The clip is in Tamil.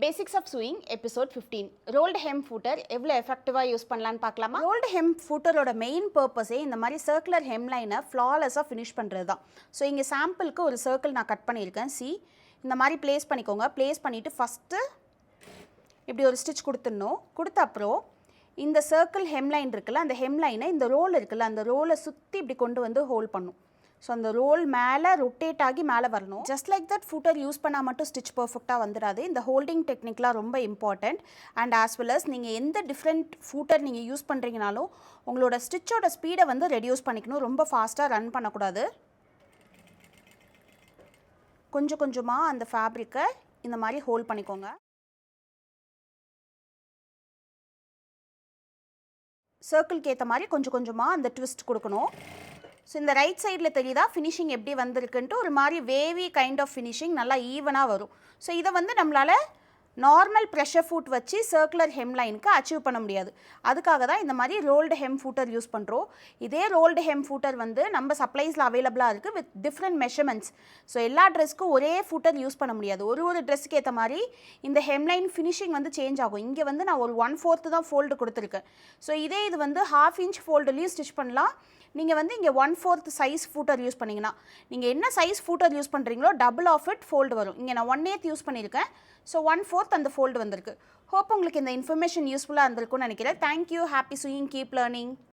Basics of swing episode 15 rolled hem footer எவ்வளோ எஃபெக்டிவாக யூஸ் பண்ணலான்னு பார்க்கலாமா. ரோல்டு ஹெம் ஃபூட்டரோட மெயின் பர்பஸே இந்த மாதிரி சர்க்குலர் ஹெம் லைனை ஃப்ளாலெஸ்ஸாக ஃபினிஷ் பண்ணுறது தான். ஸோ இங்கே சாம்பிளுக்கு ஒரு சர்க்கிள் நான் கட் பண்ணியிருக்கேன். இந்த மாதிரி ப்ளேஸ் பண்ணிக்கோங்க. ப்ளேஸ் பண்ணிவிட்டு ஃபஸ்ட்டு இப்படி ஒரு ஸ்டிச் கொடுத்துடணும். கொடுத்த அப்புறம் இந்த சர்க்கிள் ஹெம் லைன் இருக்குல்ல, அந்த ஹெம் லைனை இந்த ரோல் இருக்குல்ல, அந்த ரோலை சுற்றி இப்படி கொண்டு வந்து ஹோல்ட் பண்ணும். ஸோ அந்த ரோல் மேலே ரொட்டேட் ஆகி மேலே வரணும். Just like that footer use பண்ணால் மட்டும் ஸ்டிச் பர்ஃபெக்டாக வந்துடாது. இந்த ஹோல்டிங் டெக்னிக்லாம் ரொம்ப important. And as well as நீங்கள் எந்த டிஃப்ரெண்ட் ஃபூட்டர் நீங்கள் யூஸ் பண்ணுறீங்கனாலும் உங்களோட ஸ்டிச்சோட ஸ்பீடை வந்து ரெடியூஸ் பண்ணிக்கணும். ரொம்ப ஃபாஸ்ட்டாக ரன் பண்ணக்கூடாது. கொஞ்சம் கொஞ்சமாக அந்த ஃபேப்ரிக்கை இந்த மாதிரி ஹோல்ட் பண்ணிக்கோங்க. சர்க்கிள்க்கு ஏற்ற மாதிரி கொஞ்சம் கொஞ்சமாக அந்த ட்விஸ்ட் கொடுக்கணும். ஸோ இந்த ரைட் சைடில் தெரியுதா ஃபினிஷிங் எப்படி வந்திருக்குன்ட்டு, ஒரு மாதிரி வேவி கைண்ட் ஆஃப் ஃபினிஷிங் நல்லா ஈவனாக வரும். ஸோ இதை வந்து நம்மளால் நார்மல் ப்ரெஷர் ஃபுட் வச்சு சர்க்குலர் ஹெம் லைனுக்கு அச்சீவ் பண்ண முடியாது. அதுக்காக தான் இந்த மாதிரி ரோல்டு ஹெம் ஃபூட்டர் யூஸ் பண்ணுறோம். இதே ரோல்டு ஹெம் ஃபூட்டர் வந்து நம்ம சப்ளைஸில் அவைலபிளாக இருக்குது வித் டிஃப்ரெண்ட் மெஷர்மெண்ட்ஸ். ஸோ எல்லா ட்ரெஸ்க்கும் ஒரே ஃபூட்டர் யூஸ் பண்ண முடியாது. ஒரு ட்ரெஸ்ஸுக்கு ஏற்ற மாதிரி இந்த ஹெம் லைன் ஃபினிஷிங் வந்து சேஞ்ச் ஆகும். இங்கே வந்து நான் ஒரு 1/4 தான் ஃபோல்டு கொடுத்துருக்கேன். ஸோ இதே இது வந்து 1/2 inch ஃபோல்டுலேயும் ஸ்டிச் பண்ணலாம். நீங்கள் வந்து இங்கே 1/4 சைஸ் ஃபூட்டர் யூஸ் பண்ணிங்கன்னா நீங்கள் என்ன சைஸ் ஃபூட்டர் யூஸ் பண்ணுறீங்களோ டபுள் ஆஃப் இட் ஃபோல்டு வரும். இங்கே நான் 1/8 யூஸ் பண்ணியிருக்கேன். ஸோ 1/4 அந்த ஃபோல்டு வந்திருக்கு. ஹோப் உங்களுக்கு இந்த இன்ஃபர்மேஷன் யூஸ்ஃபுல்லாக இருந்திருக்கும்னு நினைக்கிறேன். Thank you. Happy swing. Keep learning.